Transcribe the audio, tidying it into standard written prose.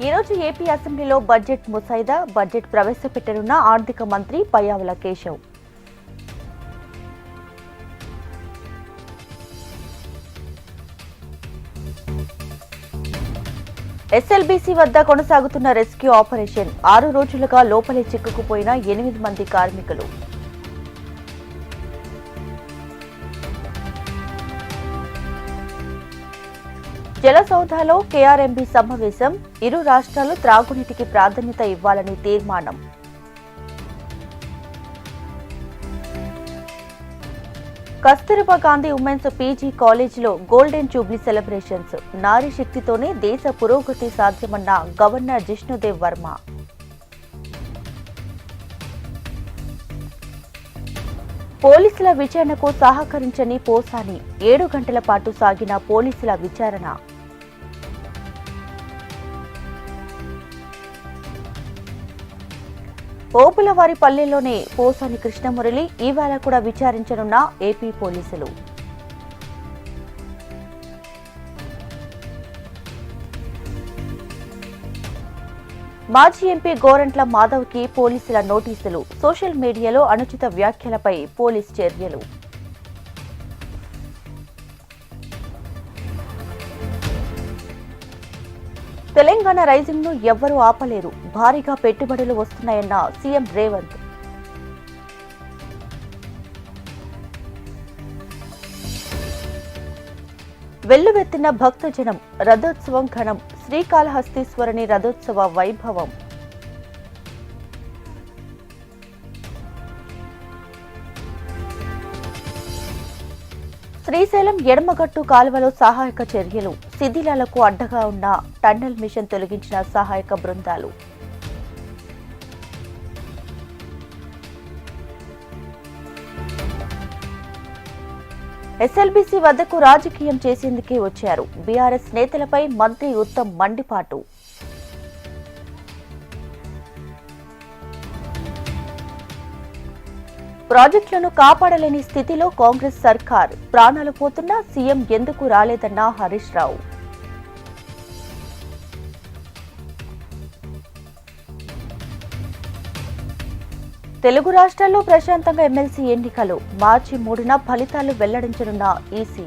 ఈ రోజు ఏపీ అసెంబ్లీలో బడ్జెట్ ముసాయిదా బడ్జెట్ ప్రవేశపెట్టనున్న ఆర్థిక మంత్రి పయ్యావుల కేశవ్. ఎస్ఎల్బీసీ వద్ద కొనసాగుతున్న రెస్క్యూ ఆపరేషన్ 6 రోజులుగా లోపలే చిక్కుకుపోయిన 8 మంది కార్మికులు. జలసౌధలో కేఆర్ఎంబీ సమావేశం. ఇరు రాష్ట్రాలు త్రాగునీటికి ప్రాధాన్యత ఇవ్వాలని తీర్మానం. కస్తూర్బా గాంధీ ఉమెన్స్ పీజీ కాలేజీలో గోల్డెన్ జూబ్లీ సెలబ్రేషన్స్. నారీ శక్తితోనే దేశ పురోగతి సాధ్యమన్న గవర్నర్ జిష్ణుదేవ్ వర్మ. పోలీసుల విచారణకు సహకరించని పోసాని. 7 గంటల పాటు సాగిన పోలీసుల విచారణ. ఓపులవారిపల్లెలోనే పోసాని కృష్ణమురళి. ఈవేళ కూడా విచారించనున్న ఏపీ పోలీసులు. మాజీ ఎంపీ గోరంట్ల మాధవ్కి పోలీసుల నోటీసులు. సోషల్ మీడియాలో అనుచిత వ్యాఖ్యలపై పోలీస్ చర్యలు. తెలంగాణ రైజింగ్ ను ఎవ్వరూ ఆపలేరు. భారీగా పెట్టుబడులు వస్తున్నాయన్న సీఎం రేవంత్. వెల్లువెత్తిన భక్తజనం. రథోత్సవం ఘనం. శ్రీకాళహస్తీశ్వరుని రథోత్సవ వైభవం. శ్రీశైలం ఎడమగట్టు కాలువలో సహాయక చర్యలు. శిథిలాలకు అడ్డగా ఉన్న టన్నెల్ మిషన్ తొలగించిన సహాయక బృందాలు. ఎస్ఎల్బీసీ వద్దకు రాజకీయం చేసేందుకే వచ్చారు. బీఆర్ఎస్ నేతలపై మంత్రి ఉత్తమ్ మండిపాటు. ప్రాజెక్టులను కాపాడలేని స్థితిలో కాంగ్రెస్ సర్కార్. ప్రాణాలు పోతున్నా సీఎం ఎందుకు రాలేదన్న హరీష్ రావు. తెలుగు రాష్ట్రాల్లో ప్రశాంతంగా ఎమ్మెల్సీ ఎన్నికలు. మార్చి 3న ఫలితాలు వెల్లడించనున్న ఈసీ.